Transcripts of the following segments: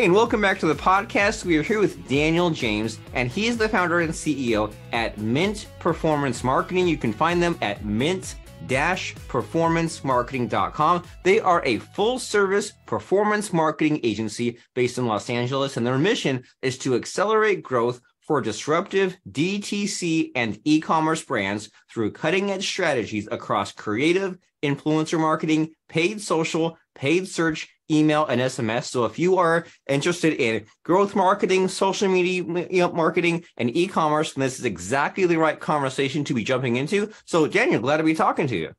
and welcome back to the podcast. We are here with Daniel James, and he's the founder and CEO at Mint Performance Marketing. You can find them at mint-performancemarketing.com. They are a full-service performance marketing agency based in Los Angeles, and their mission is to accelerate growth for disruptive DTC and e-commerce brands through cutting-edge strategies across creative, influencer marketing, paid social, paid search, email, and SMS. So if you are interested in growth marketing, social media marketing, and e-commerce, then this is exactly the right conversation to be jumping into. So Daniel, glad to be talking to you.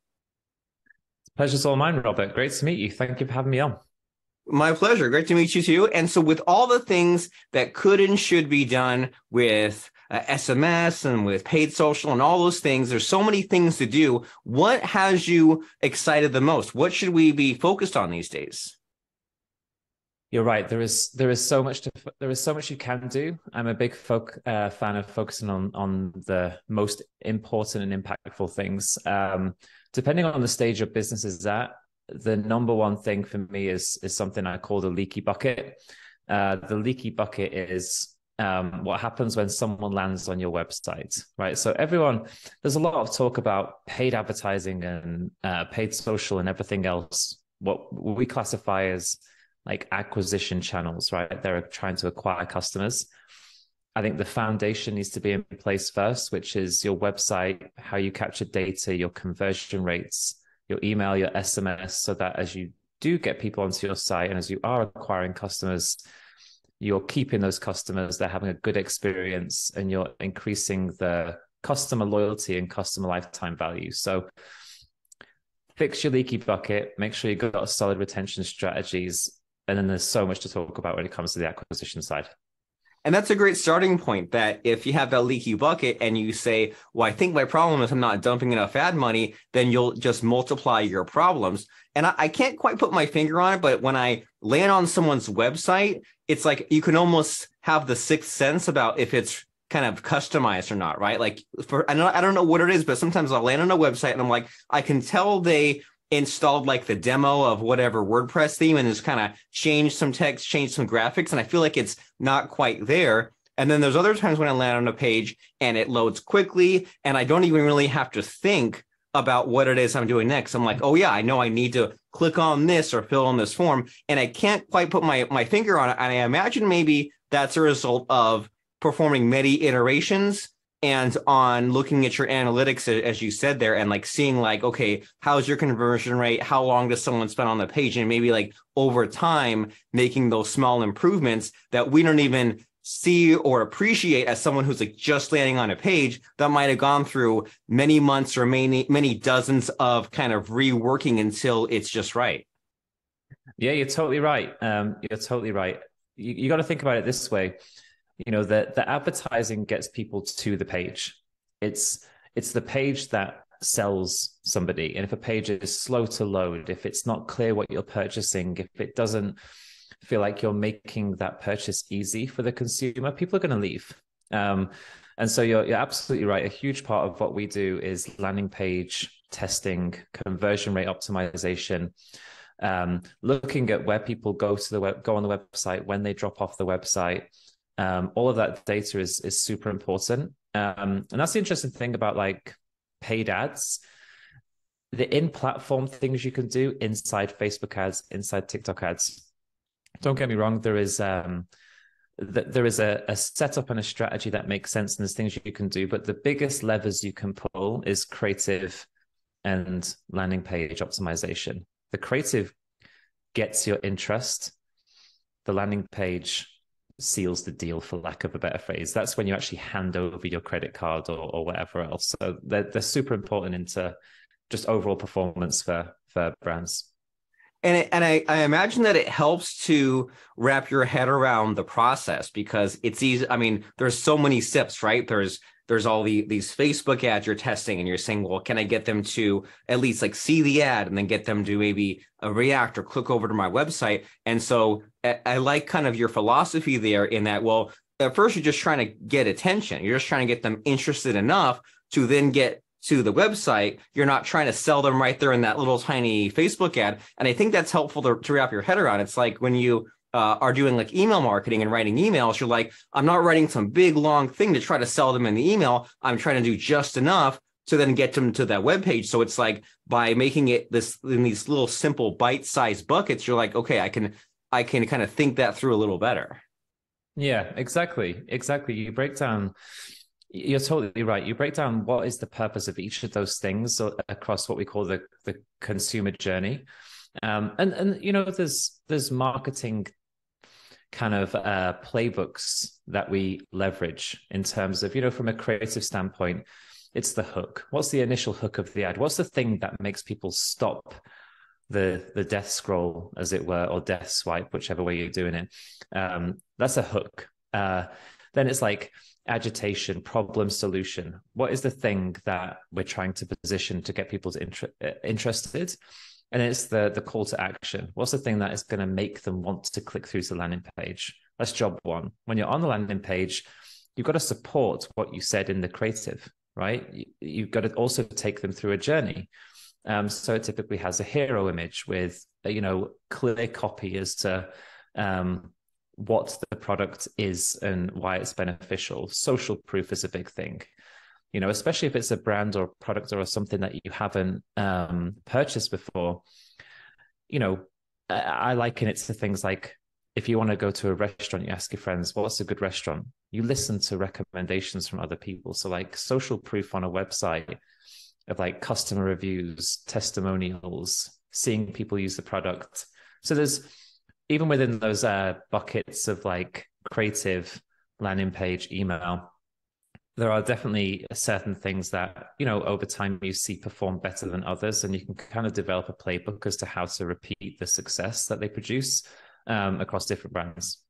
Pleasure's all mine, Robert. Great to meet you. Thank you for having me on. My pleasure. Great to meet you too. And so with all the things that could and should be done with SMS and with paid social and all those things, there's so many things to do. What has you excited the most? What should we be focused on these days? You're right. There is so much you can do. I'm a big fan of focusing on the most important and impactful things. Depending on the stage your business is at, the number one thing for me is something I call the leaky bucket. The leaky bucket is what happens when someone lands on your website, right? So there's a lot of talk about paid advertising and paid social and everything else, what we classify as like acquisition channels, right? They're trying to acquire customers. I think the foundation needs to be in place first, which is your website, how you capture data, your conversion rates, your email, your SMS, so that as you do get people onto your site and as you are acquiring customers, you're keeping those customers, they're having a good experience, and you're increasing the customer loyalty and customer lifetime value. So fix your leaky bucket, make sure you've got solid retention strategies, and then there's so much to talk about when it comes to the acquisition side. And that's a great starting point, that if you have that leaky bucket and you say, well, I think my problem is I'm not dumping enough ad money, then you'll just multiply your problems. And I can't quite put my finger on it, but when I land on someone's website, it's like you can almost have the sixth sense about if it's kind of customized or not, right? Like I don't know what it is, but sometimes I'll land on a website and I'm like, I can tell they installed like the demo of whatever WordPress theme and just kind of changed some text, changed some graphics, and I feel like it's not quite there. And then there's other times when I land on a page and it loads quickly and I don't even really have to think about what it is I'm doing next. I'm like, oh yeah, I know I need to click on this or fill in this form, and I can't quite put my finger on it. And I imagine maybe that's a result of performing many iterations and on looking at your analytics, as you said there, and like seeing like, okay, how's your conversion rate? How long does someone spend on the page? And maybe like over time, making those small improvements that we don't even see or appreciate as someone who's like just landing on a page that might have gone through many months or many dozens of kind of reworking until it's just right. Yeah, you're totally right. You're totally right. You got to think about it this way. You know, the advertising gets people to the page. It's the page that sells somebody. And if a page is slow to load, if it's not clear what you're purchasing, if it doesn't feel like you're making that purchase easy for the consumer, people are going to leave. And so you're absolutely right. A huge part of what we do is landing page testing, conversion rate optimization, looking at where people go on the website, when they drop off the website. All of that data is super important. And that's the interesting thing about like paid ads. The in-platform things you can do inside Facebook ads, inside TikTok ads. Don't get me wrong, there is a setup and a strategy that makes sense, and there's things you can do. But the biggest levers you can pull is creative and landing page optimization. The creative gets your interest. The landing page seals the deal, for lack of a better phrase. That's when you actually hand over your credit card or whatever else. So they're super important into just overall performance for brands. And I imagine that it helps to wrap your head around the process, because it's easy. I mean, there's so many steps, right? There's all these Facebook ads you're testing, and you're saying, well, can I get them to at least like see the ad and then get them to maybe react or click over to my website? And so I like kind of your philosophy there in that, well, at first you're just trying to get attention. You're just trying to get them interested enough to then get to the website. You're not trying to sell them right there in that little tiny Facebook ad. And I think that's helpful to wrap your head around. It's like when you are doing like email marketing and writing emails, you're like, I'm not writing some big long thing to try to sell them in the email. I'm trying to do just enough to then get them to that web page. So it's like by making it this in these little simple bite-sized buckets, you're like, okay, I can kind of think that through a little better. Yeah, exactly. You're totally right. You break down what is the purpose of each of those things across what we call the consumer journey. And you know, there's marketing kind of playbooks that we leverage in terms of, you know, from a creative standpoint, it's the hook. What's the initial hook of the ad? What's the thing that makes people stop the death scroll, as it were, or death swipe, whichever way you're doing it? That's a hook. Then it's like agitation, problem, solution. What is the thing that we're trying to position to get people interested? And it's the call to action. What's the thing that is going to make them want to click through to the landing page? That's job one. When you're on the landing page, you've got to support what you said in the creative, right? You've got to also take them through a journey. So it typically has a hero image with, you know, clear copy as to what the product is and why it's beneficial. Social proof is a big thing, you know, especially if it's a brand or product or something that you haven't purchased before. You know, I liken it to things like, if you want to go to a restaurant, you ask your friends, what's a good restaurant? You listen to recommendations from other people. So like social proof on a website of like customer reviews, testimonials, seeing people use the product. So there's, even within those buckets of like creative, landing page, email, there are definitely certain things that, you know, over time you see perform better than others, and you can kind of develop a playbook as to how to repeat the success that they produce across different brands.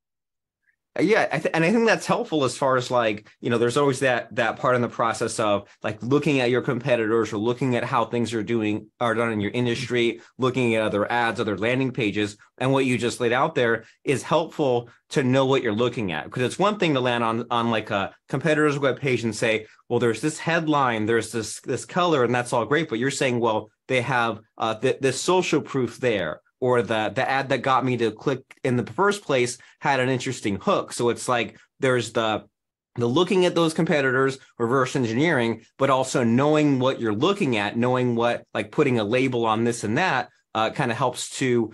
Yeah, and I think that's helpful as far as like, you know, there's always that part in the process of like looking at your competitors or looking at how things are done in your industry, looking at other ads, other landing pages, and what you just laid out there is helpful to know what you're looking at, because it's one thing to land on like a competitor's webpage and say, well, there's this headline, there's this color, and that's all great, but you're saying, well, they have this social proof there, or the ad that got me to click in the first place had an interesting hook. So it's like there's the looking at those competitors, reverse engineering, but also knowing what you're looking at, knowing what, like putting a label on this and that kind of helps to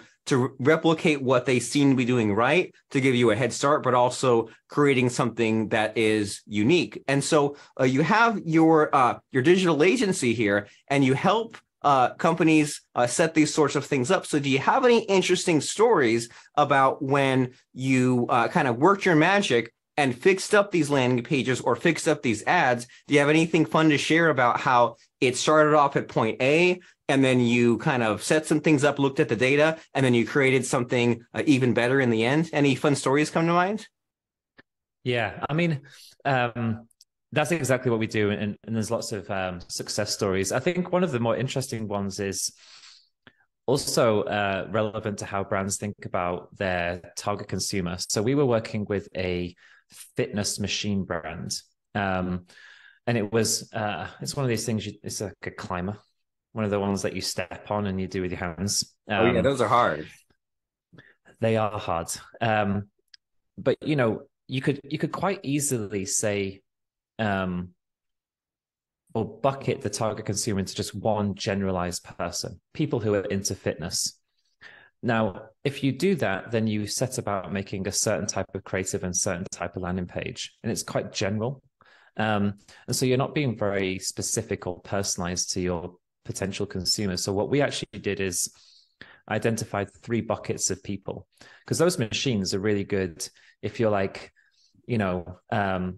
replicate what they seem to be doing right, to give you a head start, but also creating something that is unique. And so you have your digital agency here, and you help companies set these sorts of things up. So do you have any interesting stories about when you kind of worked your magic and fixed up these landing pages or fixed up these ads? Do you have anything fun to share about how it started off at point A, and then you kind of set some things up, looked at the data, and then you created something even better in the end? Any fun stories come to mind? Yeah, I mean, that's exactly what we do, and there's lots of success stories. I think one of the more interesting ones is also relevant to how brands think about their target consumer. So we were working with a fitness machine brand, and it was it's one of these things. It's like a climber, one of the ones that you step on and you do with your hands. Oh yeah, those are hard. They are hard, but you know, you could quite easily say, or bucket the target consumer into just one generalized person, people who are into fitness. Now, if you do that, then you set about making a certain type of creative and certain type of landing page, and it's quite general. And so you're not being very specific or personalized to your potential consumers. So what we actually did is identified 3 buckets of people, because those machines are really good if you're like, you know,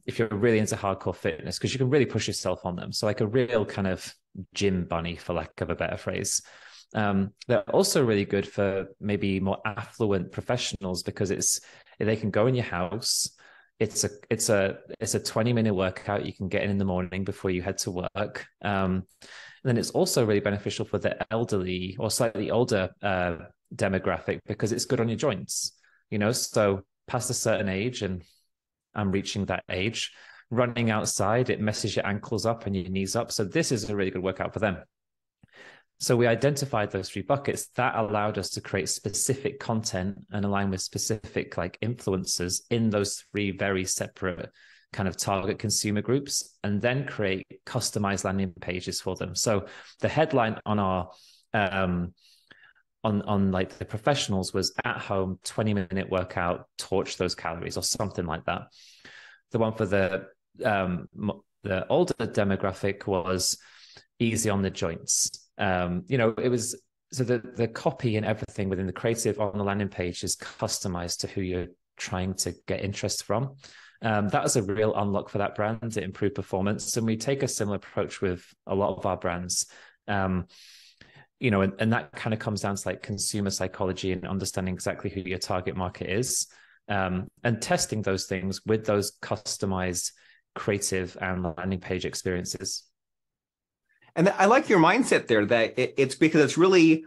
if you're really into hardcore fitness, because you can really push yourself on them. So like a real kind of gym bunny, for lack of a better phrase. They're also really good for maybe more affluent professionals, because they can go in your house. It's a 20-minute workout you can get in the morning before you head to work. And then it's also really beneficial for the elderly or slightly older demographic, because it's good on your joints. You know, so past a certain age, and I'm reaching that age, running outside, it messes your ankles up and your knees up. So this is a really good workout for them. So we identified those 3 buckets that allowed us to create specific content and align with specific like influencers in those 3 very separate kind of target consumer groups, and then create customized landing pages for them. So the headline on our on like the professionals was at home 20-minute workout, torch those calories, or something like that. The one for the older demographic was easy on the joints. It was, so the copy and everything within the creative on the landing page is customized to who you're trying to get interest from. That was a real unlock for that brand. It improved performance, and we take a similar approach with a lot of our brands. And that kind of comes down to like consumer psychology and understanding exactly who your target market is, and testing those things with those customized creative and landing page experiences. And I like your mindset there, that it's because it's really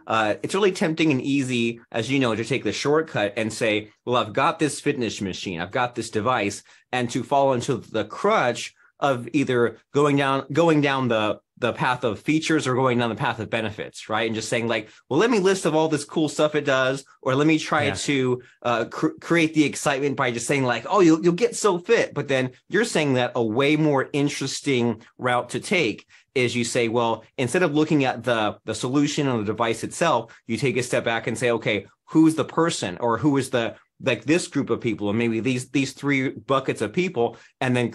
tempting and easy, as you know, to take the shortcut and say, well, I've got this fitness machine, I've got this device, and to fall into the crutch of either going down the path of features or going down the path of benefits, right? And just saying like, well, let me list of all this cool stuff it does, or let me try to create the excitement by just saying like, oh, you'll get so fit. But then you're saying that a way more interesting route to take is you say, well, instead of looking at the solution on the device itself, you take a step back and say, okay, who's the person, or who is the like this group of people, and maybe these 3 buckets of people, and then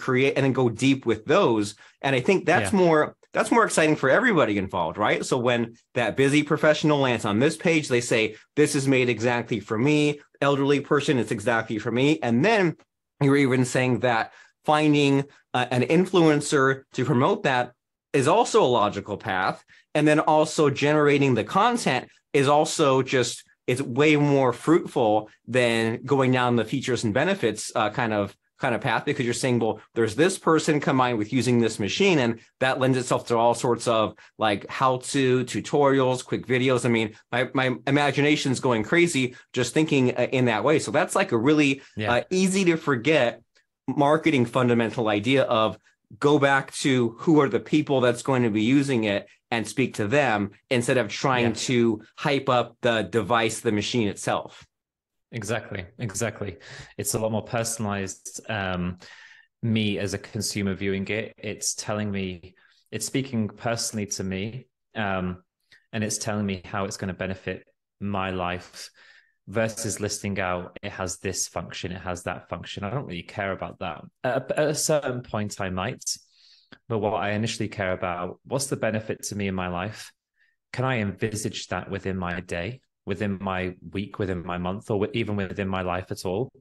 go deep with those. And I think that's more exciting for everybody involved, right? So when that busy professional lands on this page, they say, this is made exactly for me. Elderly person, it's exactly for me. And then you're even saying that finding an influencer to promote that is also a logical path. And then also generating the content is also it's way more fruitful than going down the features and benefits kind of path, because you're saying, well, there's this person combined with using this machine, and that lends itself to all sorts of like how-to tutorials, quick videos. I mean, my imagination's going crazy just thinking in that way. So that's like a really easy to forget marketing fundamental idea of go back to who are the people that's going to be using it and speak to them, instead of trying to hype up the device, the machine itself. Exactly. It's a lot more personalized. Me as a consumer viewing it, it's speaking personally to me, and it's telling me how it's going to benefit my life, versus listing out, it has this function, it has that function. I don't really care about that. At a certain point I might, but what I initially care about, what's the benefit to me in my life? Can I envisage that within my day, within my week, within my month, or even within my life at all?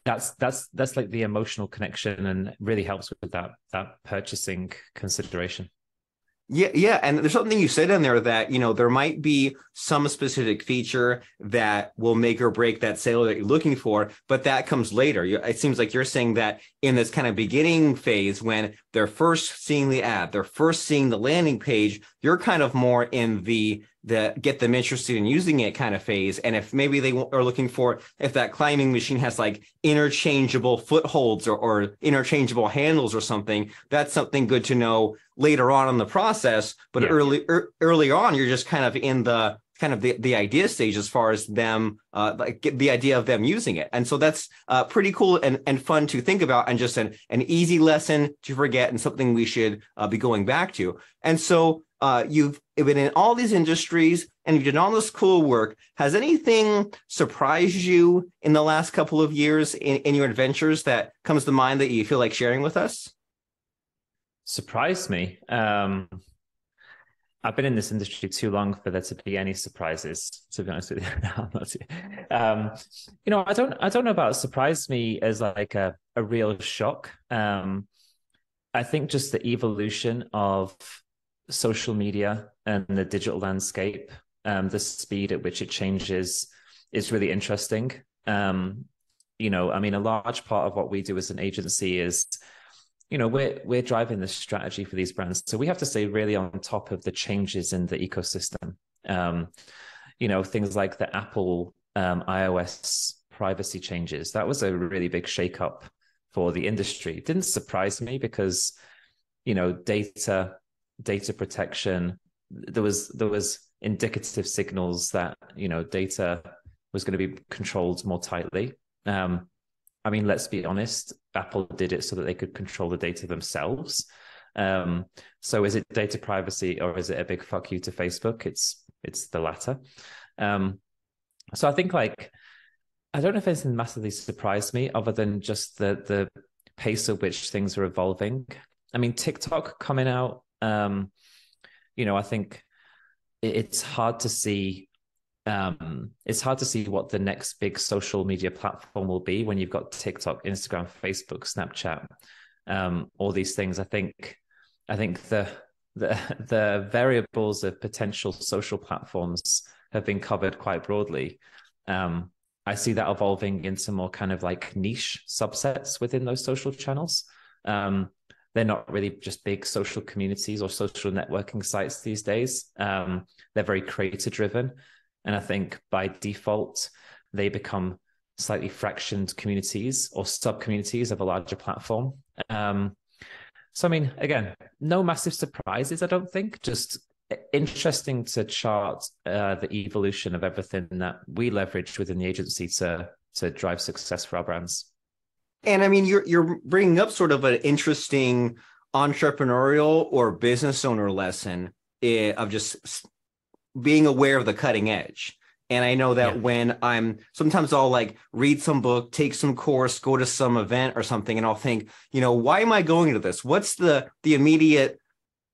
That's like the emotional connection, and really helps with that purchasing consideration. Yeah. And there's something you said in there that, there might be some specific feature that will make or break that sale that you're looking for, but that comes later. It seems like you're saying that in this kind of beginning phase, when they're first seeing the ad, they're first seeing the landing page, you're kind of more in the get them interested in using it kind of phase. And if maybe they are looking for, if that climbing machine has like interchangeable footholds or interchangeable handles or something, that's something good to know later on in the process. But early on, you're just kind of in the idea stage as far as them, like the idea of them using it. And so that's pretty cool and fun to think about, and just an easy lesson to forget, and something we should be going back to. And so you've been in all these industries and you've done all this cool work. Has anything surprised you in the last couple of years in your adventures that comes to mind that you feel like sharing with us? Surprised me. I've been in this industry too long for there to be any surprises, to be honest with you. No, I'm not too, I don't know about surprised me as like a real shock. I think just the evolution of social media and the digital landscape, the speed at which it changes is really interesting. A large part of what we do as an agency is, we're driving the strategy for these brands. So we have to stay really on top of the changes in the ecosystem. Things like the Apple iOS privacy changes. That was a really big shakeup for the industry. It didn't surprise me because, data protection, there was indicative signals that, data was going to be controlled more tightly. I mean, let's be honest, Apple did it so that they could control the data themselves. So is it data privacy, or is it a big fuck you to Facebook? It's the latter. So I think, like, I don't know if anything massively surprised me other than just the pace at which things are evolving. I mean, TikTok coming out, I think it's hard to see. It's hard to see what the next big social media platform will be when you've got TikTok, Instagram, Facebook, Snapchat, all these things. I think the variables of potential social platforms have been covered quite broadly. I see that evolving into more kind of like niche subsets within those social channels. They're not really just big social communities or social networking sites these days. They're very creator driven. And I think by default, they become slightly fractioned communities or sub-communities of a larger platform. So, I mean, again, no massive surprises, I don't think. Just interesting to chart the evolution of everything that we leverage within the agency to drive success for our brands. And I mean, you're bringing up sort of an interesting entrepreneurial or business owner lesson of just being aware of the cutting edge. And I know that when sometimes I'll like read some book, take some course, go to some event or something, and I'll think, why am I going to this? What's the immediate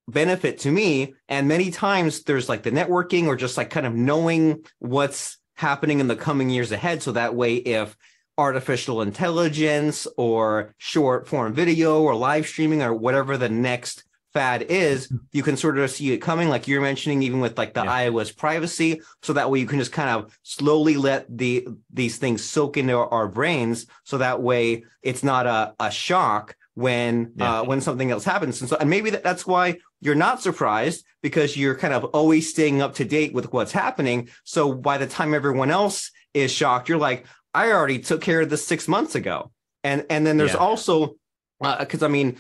benefit to me? And many times there's like the networking or just like kind of knowing what's happening in the coming years ahead. So that way, if artificial intelligence or short form video or live streaming or whatever the next fad is, you can sort of see it coming, like you're mentioning, even with like the iOS privacy. So that way you can just kind of slowly let these things soak into our brains. So that way it's not a shock when something else happens. And maybe that's why you're not surprised, because you're kind of always staying up to date with what's happening. So by the time everyone else is shocked, you're like, I already took care of this 6 months ago. And then there's also, because I mean,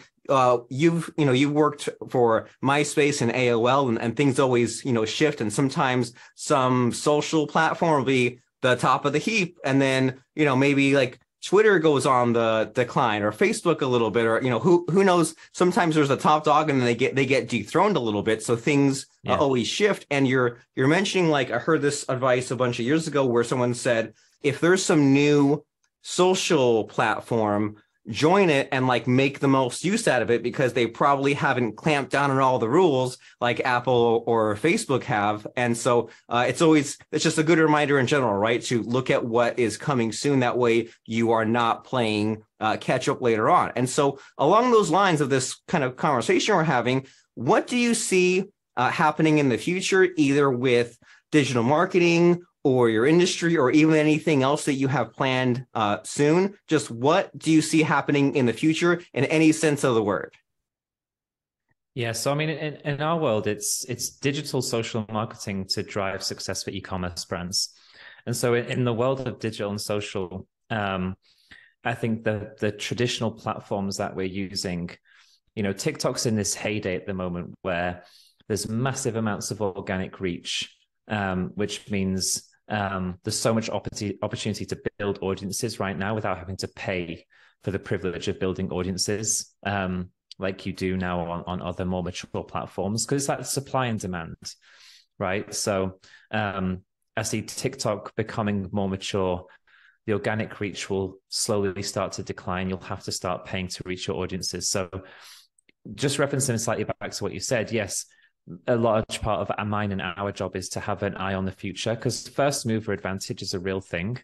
you've worked for MySpace and AOL, and things always shift, and sometimes some social platform will be the top of the heap, and then maybe like Twitter goes on the decline, or Facebook a little bit, or who knows, sometimes there's a top dog and then they get dethroned a little bit. So things always shift. And you're mentioning, like, I heard this advice a bunch of years ago where someone said, if there's some new social platform, join it and like make the most use out of it, because they probably haven't clamped down on all the rules like Apple or Facebook have. And so it's just a good reminder in general, right, to look at what is coming soon. That way you are not playing catch up later on. And so along those lines of this kind of conversation we're having, what do you see happening in the future, either with digital marketing or your industry, or even anything else that you have planned soon? Just what do you see happening in the future in any sense of the word? Yeah, so I mean, in our world, it's digital social marketing to drive success for e-commerce brands. And so in the world of digital and social, I think the traditional platforms that we're using, TikTok's in this heyday at the moment where there's massive amounts of organic reach, which means there's so much opportunity to build audiences right now without having to pay for the privilege of building audiences, like you do now on other more mature platforms, because it's like supply and demand, right? So I see TikTok becoming more mature. The organic reach will slowly start to decline. You'll have to start paying to reach your audiences. So just referencing slightly back to what you said, yes, a large part of mine and our job is to have an eye on the future, because first mover advantage is a real thing.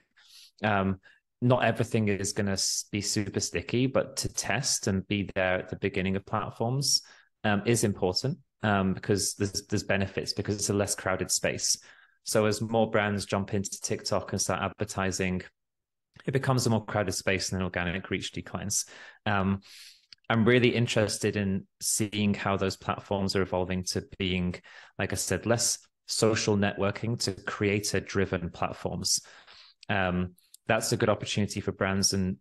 Not everything is going to be super sticky, but to test and be there at the beginning of platforms is important, because there's benefits, because it's a less crowded space. So as more brands jump into TikTok and start advertising, it becomes a more crowded space and then organic reach declines. I'm really interested in seeing how those platforms are evolving to being, like I said, less social networking to creator-driven platforms. That's a good opportunity for brands, and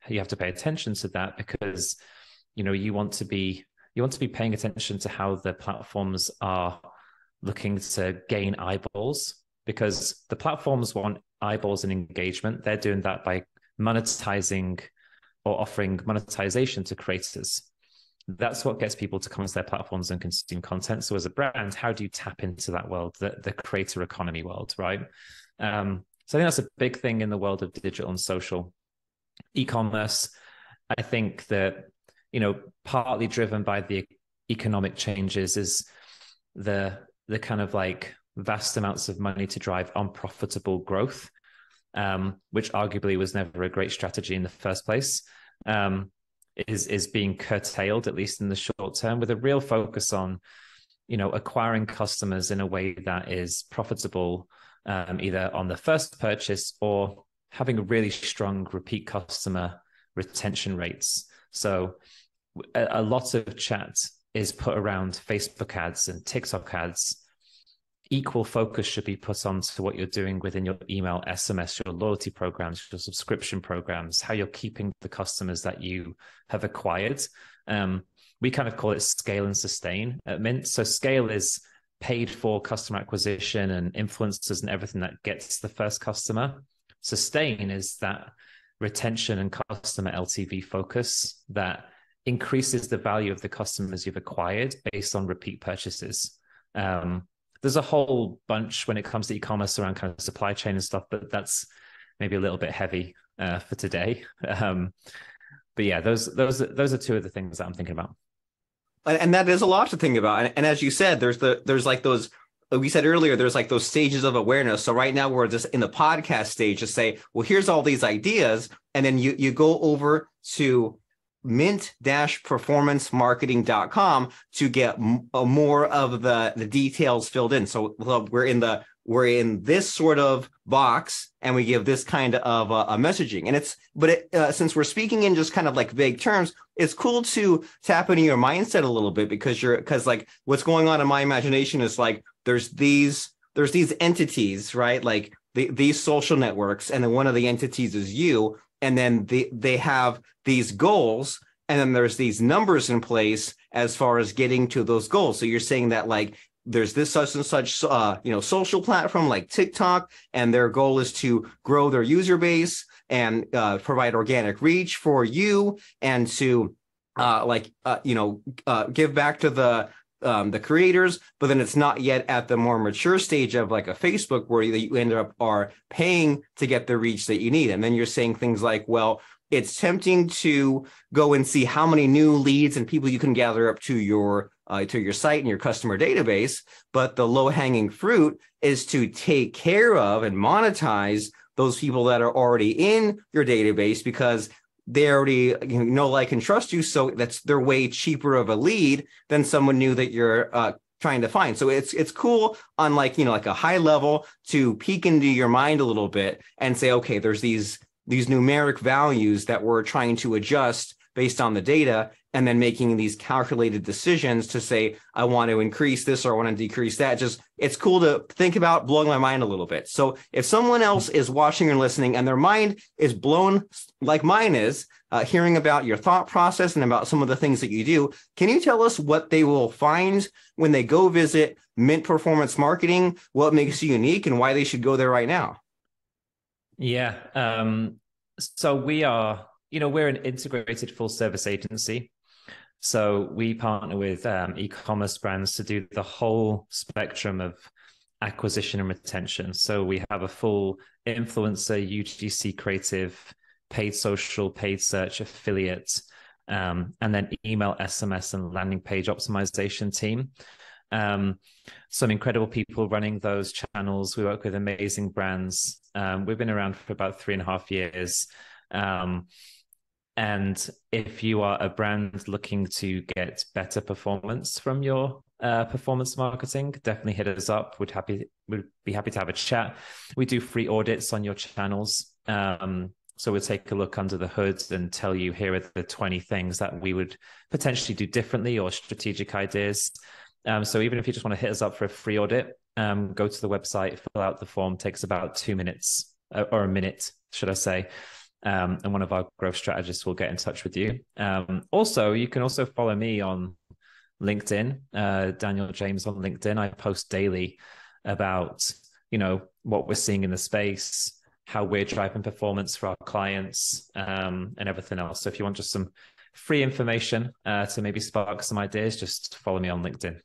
you have to pay attention to that, because you want to be paying attention to how the platforms are looking to gain eyeballs, because the platforms want eyeballs and engagement. They're doing that by monetizing or offering monetization to creators. That's what gets people to come to their platforms and consume content. So as a brand, how do you tap into that world, the creator economy world, right? So I think that's a big thing in the world of digital and social. E-commerce, I think that, partly driven by the economic changes is the kind of like vast amounts of money to drive unprofitable growth, which arguably was never a great strategy in the first place, is being curtailed, at least in the short term, with a real focus on, acquiring customers in a way that is profitable, either on the first purchase or having a really strong repeat customer retention rates. So a lot of chat is put around Facebook ads and TikTok ads. Equal focus should be put onto what you're doing within your email, SMS, your loyalty programs, your subscription programs, how you're keeping the customers that you have acquired. We kind of call it scale and sustain at Mint. So scale is paid for customer acquisition and influencers and everything that gets the first customer. Sustain is that retention and customer LTV focus that increases the value of the customers you've acquired based on repeat purchases. There's a whole bunch when it comes to e-commerce around kind of supply chain and stuff, but that's maybe a little bit heavy for today. But yeah, those are two of the things that I'm thinking about. And that is a lot to think about. And as you said, there's like those, we said earlier, there's like those stages of awareness. So right now we're just in the podcast stage to say, well, here's all these ideas. And then you go over to mint-performancemarketing.com to get more of the details filled in. So we're in this sort of box, and we give this kind of a messaging. And since we're speaking in just kind of like vague terms, it's cool to tap into your mindset a little bit, because like what's going on in my imagination is like there's these entities, right? Like these social networks, and then one of the entities is you. And then they have these goals, and then there's these numbers in place as far as getting to those goals. So you're saying that like there's this such and such social platform like TikTok, and their goal is to grow their user base and provide organic reach for you, and to give back to the creators. But then it's not yet at the more mature stage of like a Facebook, where you end up are paying to get the reach that you need. And then you're saying things like, well, it's tempting to go and see how many new leads and people you can gather up to your site and your customer database. But the low-hanging fruit is to take care of and monetize those people that are already in your database, because they already know, like, and trust you. So they're way cheaper of a lead than someone new that you're trying to find. So it's cool on like a high level to peek into your mind a little bit and say, okay, there's these numeric values that we're trying to adjust based on the data, and then making these calculated decisions to say, I want to increase this or I want to decrease that. It's cool to think about, blowing my mind a little bit. So if someone else is watching and listening and their mind is blown like mine is, hearing about your thought process and about some of the things that you do, can you tell us what they will find when they go visit Mint Performance Marketing, what makes you unique, and why they should go there right now? Yeah. So we're an integrated full service agency. So we partner with e-commerce brands to do the whole spectrum of acquisition and retention. So we have a full influencer, UGC creative, paid social, paid search, affiliate, and then email, SMS, and landing page optimization team. Some incredible people running those channels. We work with amazing brands. We've been around for about 3.5 years. And if you are a brand looking to get better performance from your performance marketing, definitely hit us up. We'd be happy to have a chat. We do free audits on your channels. So we'll take a look under the hood and tell you, here are the 20 things that we would potentially do differently, or strategic ideas. So even if you just want to hit us up for a free audit, go to the website, fill out the form. Takes about 2 minutes, or a minute, should I say. And one of our growth strategists will get in touch with you. Also, you can also follow me on LinkedIn, Daniel James on LinkedIn. I post daily about, what we're seeing in the space, how we're driving performance for our clients, and everything else. So if you want just some free information to maybe spark some ideas, just follow me on LinkedIn.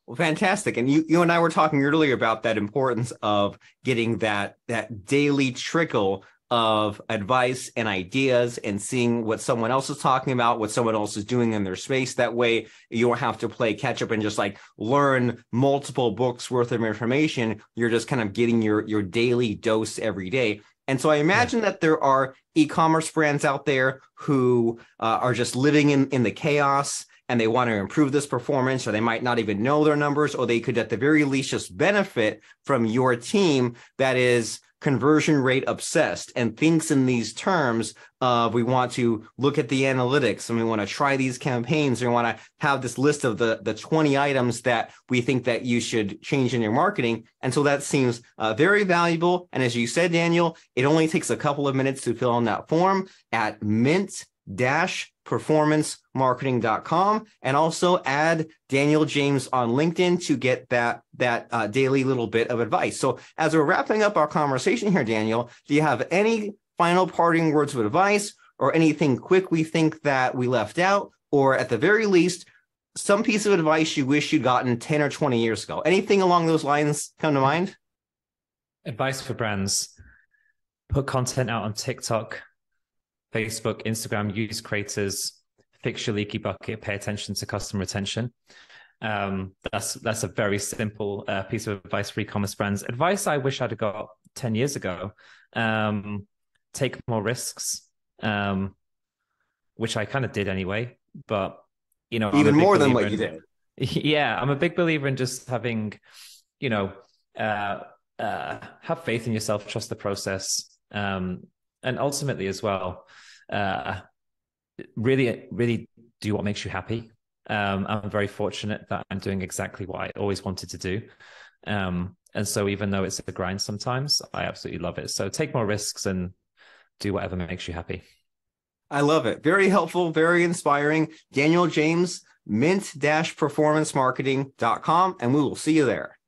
Well, fantastic. And you and I were talking earlier about that importance of getting that daily trickle of advice and ideas and seeing what someone else is talking about, what someone else is doing in their space. That way you don't have to play catch up and just like learn multiple books worth of information. You're just kind of getting your daily dose every day. And so I imagine that there are e-commerce brands out there who are just living in the chaos, and they want to improve this performance, or they might not even know their numbers, or they could at the very least just benefit from your team that is conversion rate obsessed and thinks in these terms of, we want to look at the analytics and we want to try these campaigns, and we want to have this list of the 20 items that we think that you should change in your marketing. And so that seems very valuable. And as you said, Daniel, it only takes a couple of minutes to fill in that form at mint-performancemarketing.com, and also add Daniel James on LinkedIn to get that daily little bit of advice. So as we're wrapping up our conversation here, Daniel, do you have any final parting words of advice, or anything quick we think that we left out, or at the very least, some piece of advice you wish you'd gotten 10 or 20 years ago? Anything along those lines come to mind? Advice for brands: put content out on TikTok, Facebook, Instagram, use creators, fix your leaky bucket, pay attention to customer retention. That's a very simple piece of advice for e-commerce brands. Advice I wish I'd have got 10 years ago: take more risks, which I kind of did anyway, but even more than what you did. Yeah, I'm a big believer in just having, have faith in yourself, trust the process, and ultimately as well, really do what makes you happy. I'm very fortunate that I'm doing exactly what I always wanted to do. And so even though it's a grind sometimes, I absolutely love it. So take more risks and do whatever makes you happy. I love it. Very helpful, very inspiring. Daniel James, mint-performancemarketing.com, and we will see you there.